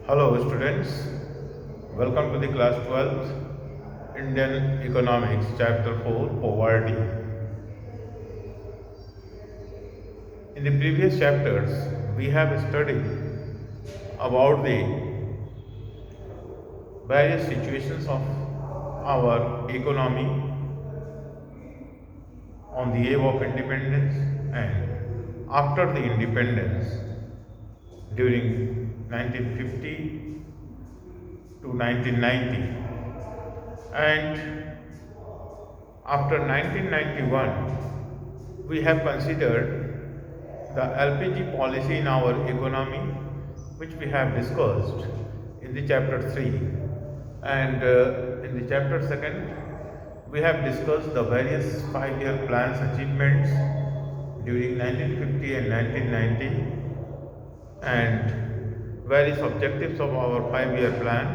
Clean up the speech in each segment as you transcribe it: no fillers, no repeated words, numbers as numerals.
Hello students, welcome to the class 12th Indian Economics chapter 4 Poverty. In the previous chapters we have studied about the various situations of our economy on the eve of independence and after the independence during 1950 to 1990, and after 1991 we have considered the LPG policy in our economy, which we have discussed in the chapter 3, and in the chapter 2nd we have discussed the various 5-year plans achievements during 1950 and 1990 and various objectives of our 5-year plan.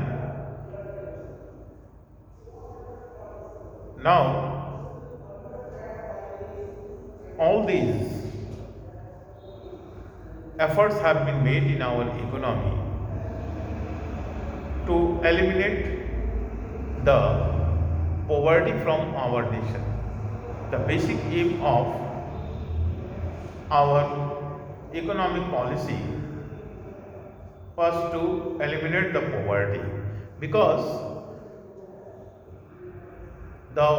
Now, all these efforts have been made in our economy to eliminate the poverty from our nation. The basic aim of our economic policy was to eliminate the poverty, because the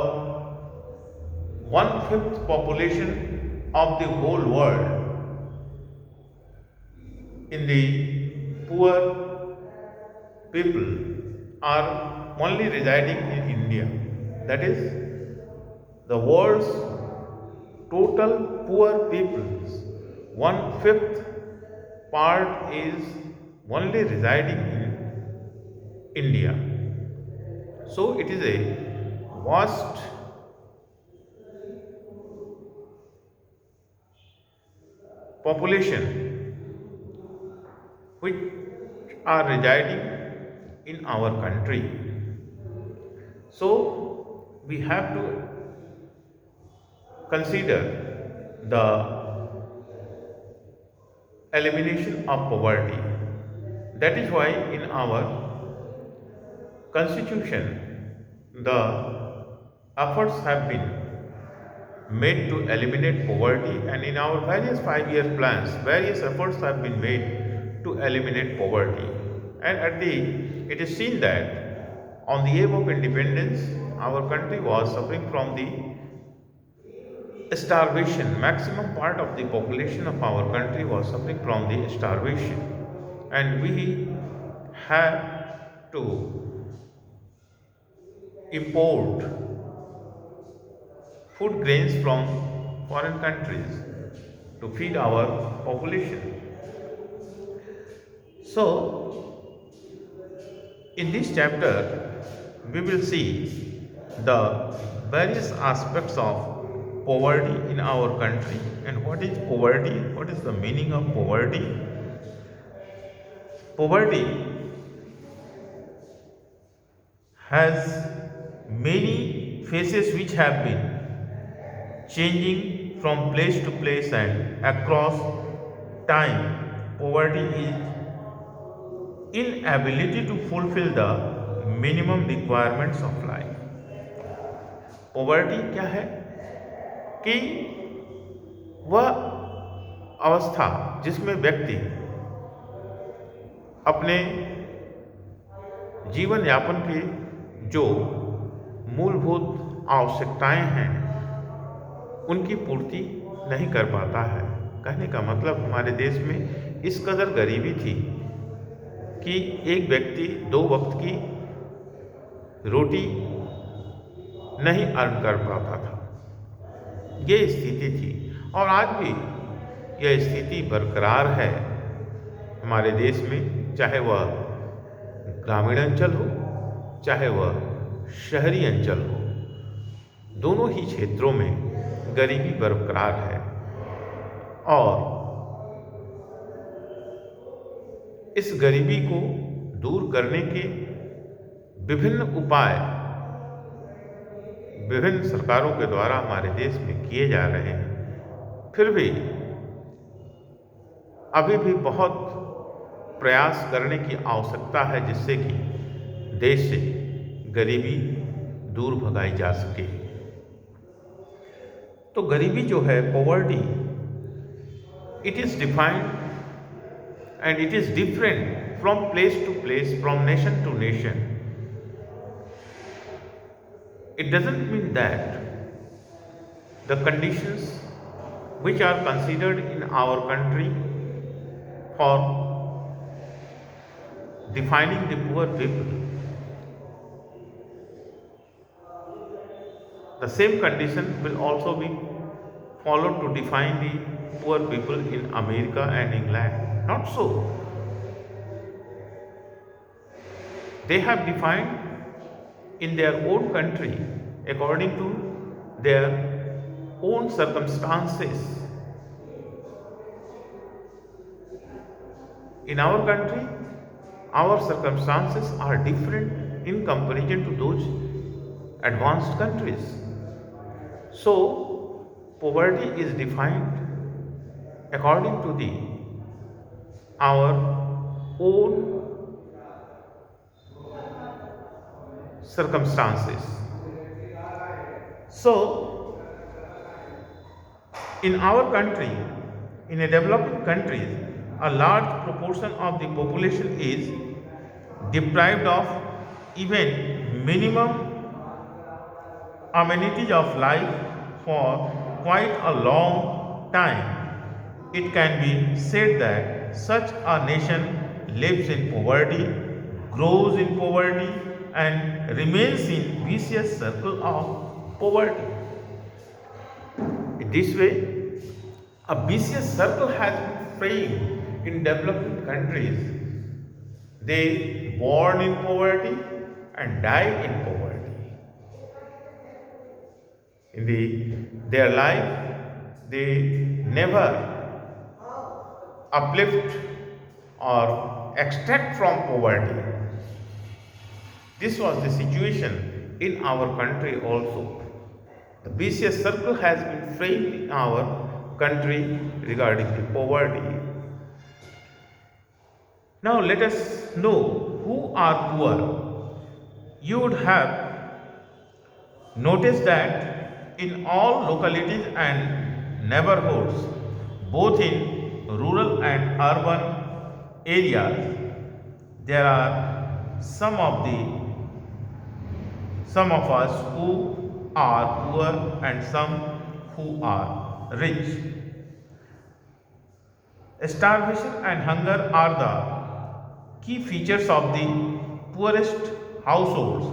1/5 population of the whole world in the poor people are only residing in India. That is, the world's total poor peoples, 1/5 part is only residing in India. So it is a vast population which are residing in our country. So we have to consider the elimination of poverty. That is why in our constitution the efforts have been made to eliminate poverty, and in our various 5-year plans various efforts have been made to eliminate poverty. And it is seen that on the eve of independence our country was suffering from the starvation. Maximum part of the population of our country was suffering from the starvation, and we had to import food grains from foreign countries to feed our population. So in this chapter we will see the various aspects of poverty in our country, and what is poverty, what is the meaning of poverty. Poverty has many faces which have been changing from place to place and across time. Poverty is inability to fulfill the minimum requirements of life. Poverty क्या है कि वह अवस्था जिसमें व्यक्ति अपने जीवन यापन के जो मूलभूत आवश्यकताएं हैं उनकी पूर्ति नहीं कर पाता है। कहने का मतलब हमारे देश में इस कदर गरीबी थी कि एक व्यक्ति 2 वक्त की रोटी नहीं अर्न कर पाता था। ये स्थिति थी, और आज भी यह स्थिति बरकरार है हमारे देश में, चाहे वह ग्रामीण अंचल हो चाहे वह शहरी अंचल हो। दोनों ही क्षेत्रों में गरीबी बरकरार है, और इस गरीबी को दूर करने के विभिन्न उपाय विभिन्न सरकारों के द्वारा हमारे देश में किए जा रहे हैं। फिर भी अभी भी बहुत प्रयास करने की आवश्यकता है जिससे कि देश से गरीबी दूर भगाई जा सके। तो गरीबी जो है, poverty, it is defined and it is different from place to place, from nation to nation. It doesn't mean that the conditions which are considered in our country for defining the poor people, the same condition will also be followed to define the poor people in America and England. Not so. They have defined in their own country according to their own circumstances. In our country, our circumstances are different in comparison to those advanced countries. So, poverty is defined according to our own circumstances. So, in our country, in a developing country, a large proportion of the population is deprived of even minimum amenities of life for quite a long time. It can be said that such a nation lives in poverty, grows in poverty, and remains in vicious circle of poverty. In this way, a vicious circle has been framed in developing countries. They born in poverty and die in poverty. In their life, they never uplift or extract from poverty. This was the situation in our country also. The vicious circle has been framed in our country regarding the poverty. Now let us know who are poor. You would have noticed that in all localities and neighborhoods, both in rural and urban areas, there are some of us who are poor and some who are rich. Starvation and hunger are the key features of the poorest households.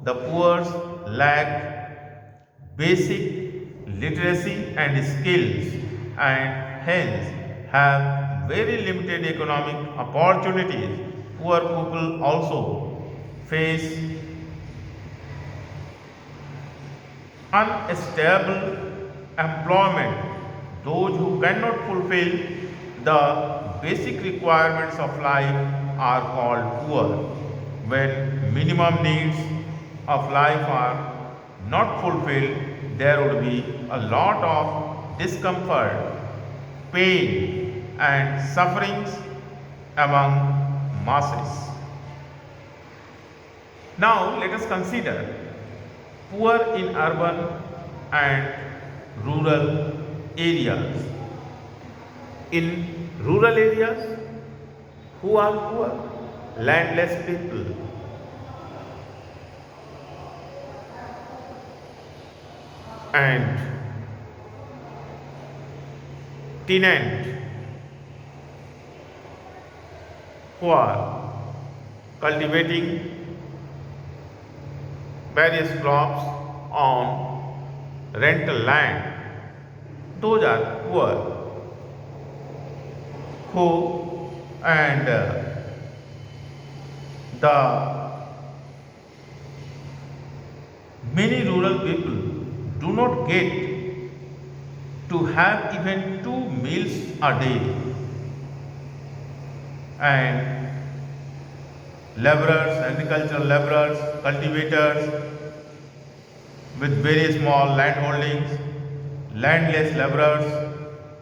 The poor lack basic literacy and skills and hence have very limited economic opportunities. Poor people also face unstable employment. Those who cannot fulfill the basic requirements of life are called poor. When minimum needs of life are not fulfilled, there would be a lot of discomfort, pain, and sufferings among masses. Now, let us consider poor in urban and rural areas. In rural areas, who are poor? Landless people. And tenant who are cultivating various crops on rental land. Those are poor. Who and the many rural people do not get to have even 2 meals a day, and laborers, agricultural laborers, cultivators with very small land holdings, landless laborers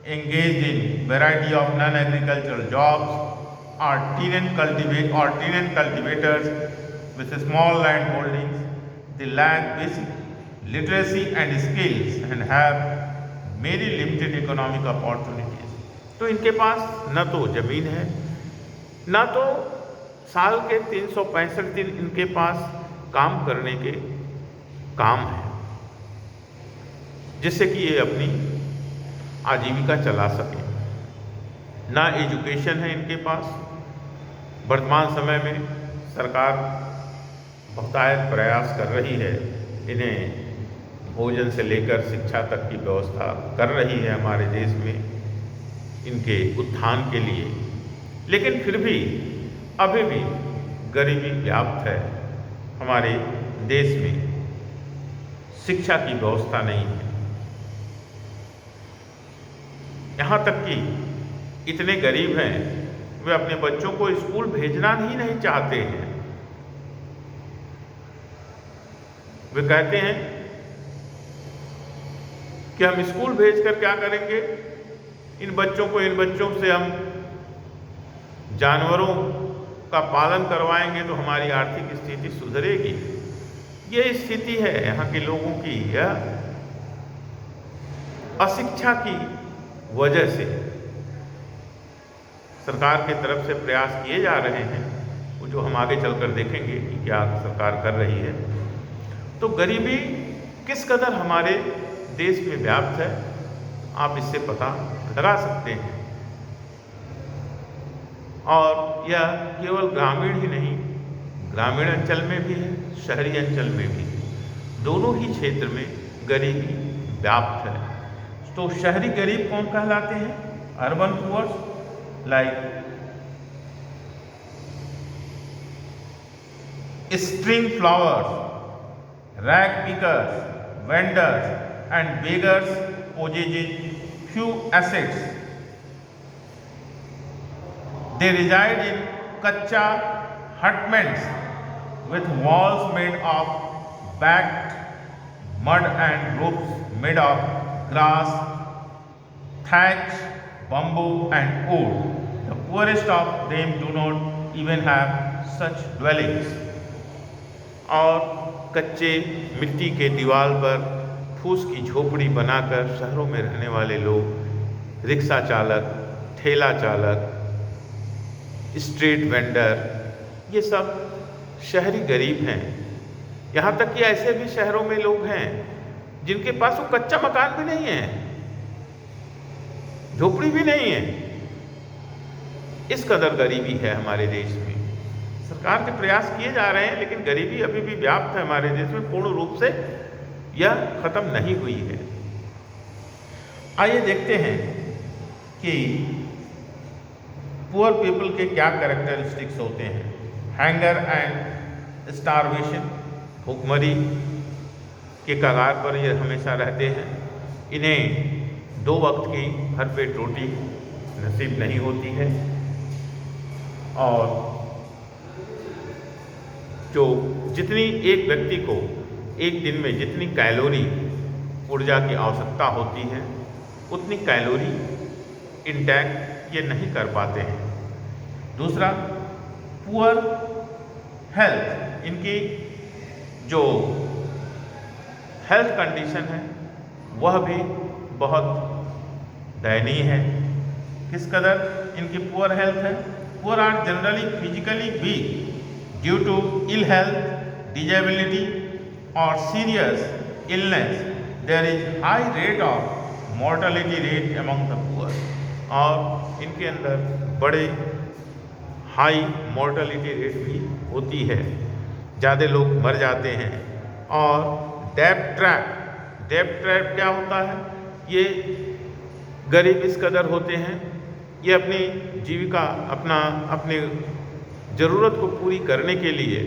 engaged in variety of non-agricultural jobs, or tenant cultivators with small land holdings. They lack basic literacy and skills and have very limited economic opportunities. तो इनके पास न तो ज़मीन है, न तो साल के 365 दिन इनके पास काम करने के काम है, जिससे कि ये अपनी आजीविका चला सके। ना एजुकेशन है इनके पास। वर्तमान समय में सरकार बहुतायत प्रयास कर रही है, इन्हें भोजन से लेकर शिक्षा तक की व्यवस्था कर रही है हमारे देश में इनके उत्थान के लिए, लेकिन फिर भी अभी भी गरीबी व्याप्त है हमारे देश में। शिक्षा की व्यवस्था नहीं है। यहाँ तक कि इतने गरीब हैं वे अपने बच्चों को स्कूल भेजना ही नहीं चाहते हैं। वे कहते हैं कि हम स्कूल भेजकर क्या करेंगे, इन बच्चों से हम जानवरों का पालन करवाएंगे तो हमारी आर्थिक स्थिति सुधरेगी। ये स्थिति है यहाँ के लोगों की। यह अशिक्षा की वजह से सरकार की तरफ से प्रयास किए जा रहे हैं, वो जो हम आगे चलकर देखेंगे कि क्या सरकार कर रही है। तो गरीबी किस कदर हमारे देश में व्याप्त है, आप इससे पता लगा सकते हैं। और यह केवल ग्रामीण ही नहीं, ग्रामीण अंचल में भी है, शहरी अंचल में भी है। दोनों ही क्षेत्र में गरीबी व्याप्त है। तो शहरी गरीब कौन कहलाते हैं? Urban poors, like string flowers, rag pickers, vendors and beggars possess few assets. They reside in kacha hutments with walls made of bagged mud and roofs made of grass, thatch, bamboo and wood. The poorest of them do not even have such dwellings. और कच्चे मिट्टी के दीवार पर फूस की झोपड़ी बनाकर शहरों में रहने वाले लोग, रिक्शा चालक, ठेला चालक, स्ट्रीट वेंडर, ये सब शहरी गरीब हैं। यहाँ तक कि ऐसे भी शहरों में लोग हैं जिनके पास वो कच्चा मकान भी नहीं है, झोपड़ी भी नहीं है। इस कदर गरीबी है हमारे देश में। सरकार के प्रयास किए जा रहे हैं, लेकिन गरीबी अभी भी व्याप्त है हमारे देश में, पूर्ण रूप से यह खत्म नहीं हुई है। आइए देखते हैं कि पुअर पीपल के क्या कैरेक्टरिस्टिक्स होते हैं। हैंगर एंड स्टारवेशन, भूखमरी के कगार पर ये हमेशा रहते हैं। इन्हें 2 वक्त की भरपेट रोटी नसीब नहीं होती है और जो जितनी एक व्यक्ति को एक दिन में जितनी कैलोरी ऊर्जा की आवश्यकता होती है, उतनी कैलोरी इंटैक ये नहीं कर पाते हैं। दूसरा, पुअर हेल्थ, इनकी जो हेल्थ कंडीशन है वह भी बहुत दयनीय है। किस कदर इनकी पुअर हेल्थ है? Poor are generally physically weak due to ill health, disability or serious illness. There is high rate of mortality rate among the poor. और इनके अंदर बड़े हाई मोर्टलिटी रेट भी होती है, ज़्यादा लोग मर जाते हैं। और डेब्ट ट्रैप क्या होता है? ये गरीब इस कदर होते हैं, ये अपनी जीविका अपनी ज़रूरत को पूरी करने के लिए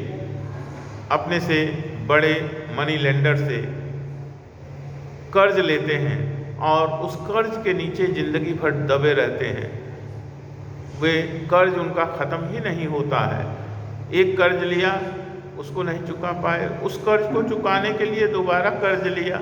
अपने से बड़े मनी लेंडर से कर्ज लेते हैं और उस कर्ज के नीचे ज़िंदगी भर दबे रहते हैं। वे कर्ज उनका ख़त्म ही नहीं होता है। एक कर्ज लिया, उसको नहीं चुका पाए, उस कर्ज को चुकाने के लिए दोबारा कर्ज लिया,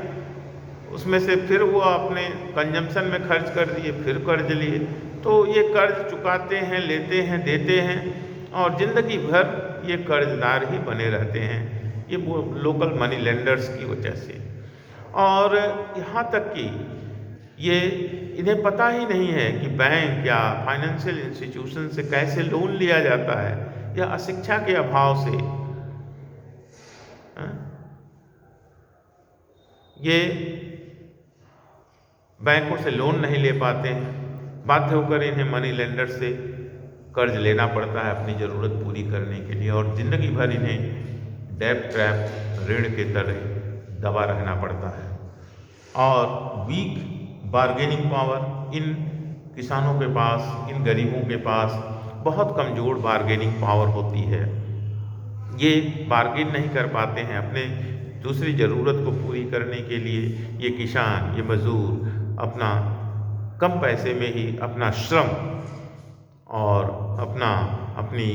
उसमें से फिर वो अपने कंजम्पशन में खर्च कर दिए, फिर कर्ज लिए। तो ये कर्ज चुकाते हैं, लेते हैं, देते हैं और ज़िंदगी भर ये कर्जदार ही बने रहते हैं, ये वो लोकल मनी लेंडर्स की वजह से। और यहाँ तक कि ये इन्हें पता ही नहीं है कि बैंक या फाइनेंशियल इंस्टीट्यूशन से कैसे लोन लिया जाता है, या अशिक्षा के अभाव से हाँ, ये बैंकों से लोन नहीं ले पाते हैं, बाध्य होकर इन्हें मनी लेंडर से कर्ज लेना पड़ता है अपनी ज़रूरत पूरी करने के लिए, और ज़िंदगी भर इन्हें डेब्ट ट्रैप, ऋण के तले दबा रहना पड़ता है। और वीक बार्गेनिंग पावर, इन किसानों के पास, इन गरीबों के पास बहुत कमज़ोर बार्गेनिंग पावर होती है। ये बार्गेन नहीं कर पाते हैं अपने दूसरी ज़रूरत को पूरी करने के लिए। ये किसान, ये मज़दूर अपना कम पैसे में ही अपना श्रम और अपनी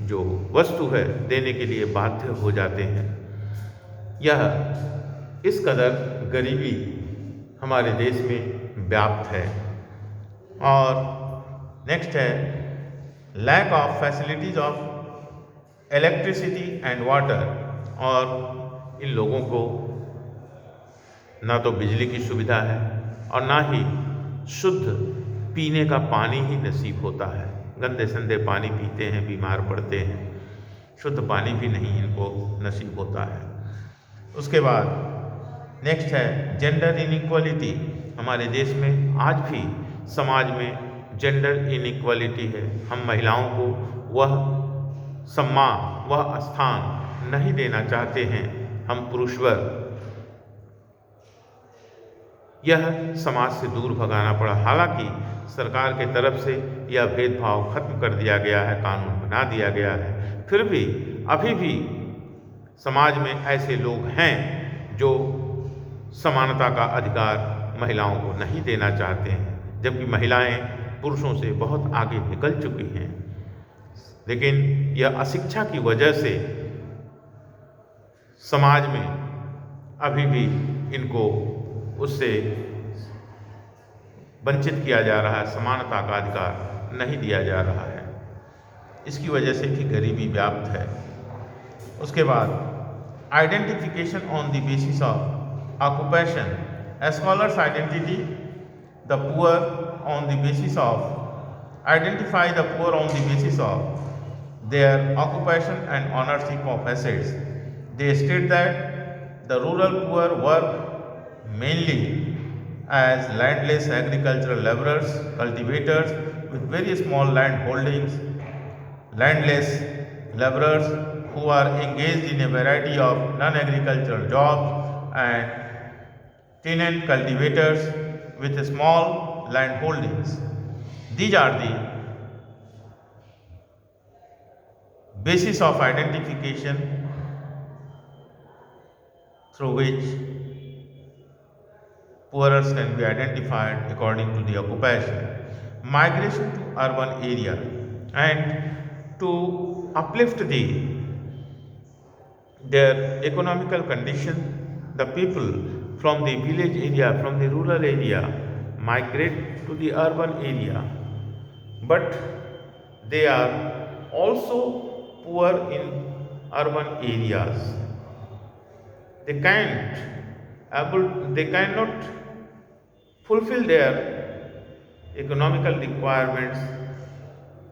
जो वस्तु है देने के लिए बाध्य हो जाते हैं। यह इस कदर गरीबी हमारे देश में व्याप्त है। और नेक्स्ट है lack of facilities of electricity and water, और इन लोगों को ना तो बिजली की सुविधा है और ना ही शुद्ध पीने का पानी ही नसीब होता है। गंदे संदे पानी पीते हैं, बीमार पड़ते हैं, शुद्ध पानी भी नहीं इनको नसीब होता है। उसके बाद नेक्स्ट है जेंडर इनइक्वालिटी। हमारे देश में आज भी समाज में जेंडर इनइक्वालिटी है। हम महिलाओं को वह सम्मान, वह स्थान नहीं देना चाहते हैं, हम पुरुषवर। यह समाज से दूर भगाना पड़ा। हालांकि सरकार के तरफ से यह भेदभाव खत्म कर दिया गया है, कानून बना दिया गया है, फिर भी अभी भी समाज में ऐसे लोग हैं जो समानता का अधिकार महिलाओं को नहीं देना चाहते हैं, जबकि महिलाएं पुरुषों से बहुत आगे निकल चुकी हैं। लेकिन यह अशिक्षा की वजह से समाज में अभी भी इनको उससे वंचित किया जा रहा है, समानता का अधिकार नहीं दिया जा रहा है। इसकी वजह से भी गरीबी व्याप्त है। उसके बाद identification on the basis of occupation, scholars identity the poor on the basis of identify the poor on the basis of their occupation and ownership of assets. They state that the rural poor work mainly as landless agricultural laborers, cultivators with very small land holdings, landless laborers who are engaged in a variety of non-agricultural jobs, and tenant cultivators with small land holdings. These are the basis of identification through which poorers can be identified according to the occupation. Migration to urban area, and to uplift their economical condition, the people from the village area, from the rural area migrate to the urban area, but they are also poor in urban areas. They cannot fulfill their economical requirements,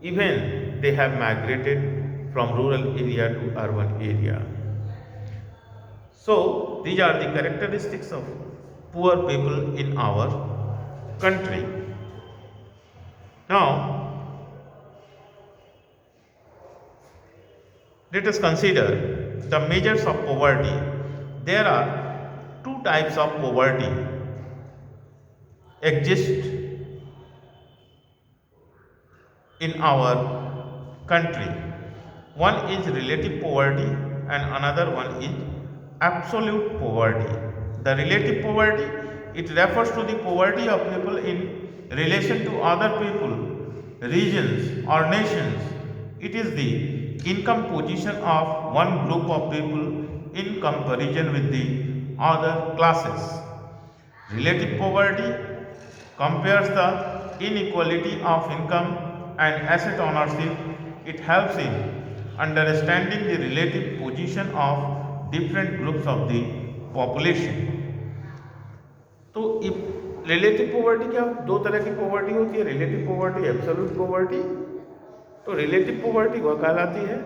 even they have migrated from rural area to urban area. So these are the characteristics of poor people in our country. Now let us consider the measures of poverty. There are two types of poverty exist in our country. One is relative poverty and another one is absolute poverty. The relative poverty, it refers to the poverty of people in relation to other people, regions or nations. It is the income position of one group of people in comparison with the other classes. Relative poverty compares the inequality of income and asset ownership. It helps in understanding the relative position of different groups of the population. तो relative poverty क्या, दो तरह की poverty होती है, relative poverty, absolute poverty. तो relative poverty वह कहलाती है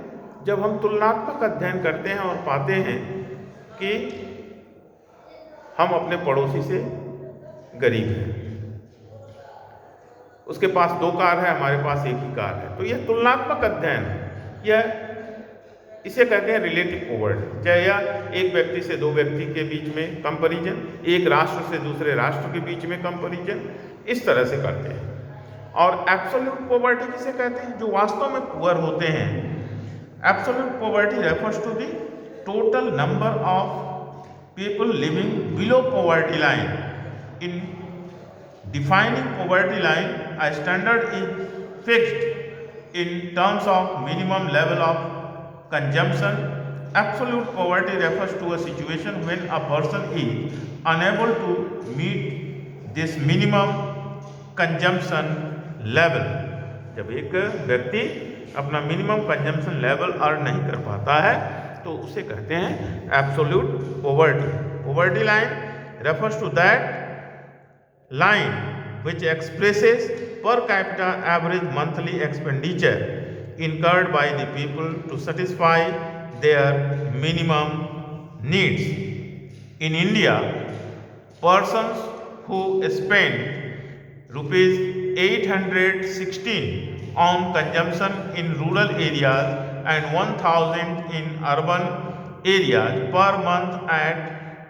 जब हम तुलनात्मक अध्ययन करते हैं और पाते हैं कि हम अपने पड़ोसी से गरीब हैं, उसके पास 2 कार है, हमारे पास 1 ही कार है। तो यह तुलनात्मक अध्ययन है, यह इसे कहते हैं रिलेटिव पॉवर्टी। चाहे यह एक व्यक्ति से 2 व्यक्ति के बीच में कंपैरिजन, एक राष्ट्र से दूसरे राष्ट्र के बीच में कंपैरिजन, इस तरह से करते हैं। और एब्सोल्यूट पॉवर्टी किसे कहते हैं, जो वास्तव में पुअर होते हैं। Absolute poverty refers to the total number of people living below poverty line. In defining poverty line, a standard is fixed in terms of minimum level of consumption. Absolute poverty refers to a situation when a person is unable to meet this minimum consumption level. जब एक व्यक्ति अपना minimum consumption level earn नहीं कर पाता है तो उसे कहते हैं absolute poverty. Poverty line refers to that line which expresses per capita average monthly expenditure incurred by the people to satisfy their minimum needs. In India persons who spend rupees 816 on consumption in rural areas and 1000 in urban areas per month at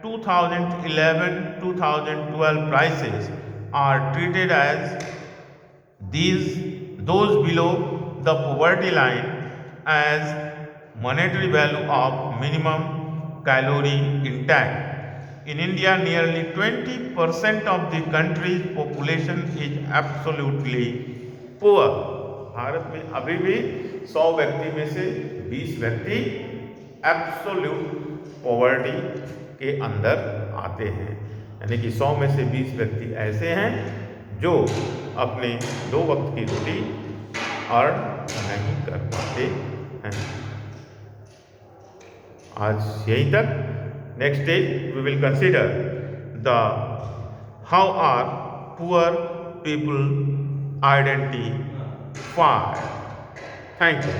2011-2012 prices are treated as those below the poverty line as monetary value of minimum calorie intake. In India, nearly 20% of the country's population is absolutely poor. Bharat में अभी भी 100 व्यक्ति में से 20 व्यक्ति absolute poverty के अंदर आते हैं, यानी कि 100 में से 20 व्यक्ति ऐसे हैं जो अपने 2 वक्त की रोटी अर्न नहीं कर पाते हैं। आज यहीं तक। Next day we will consider the how are poor people identified. Thank you.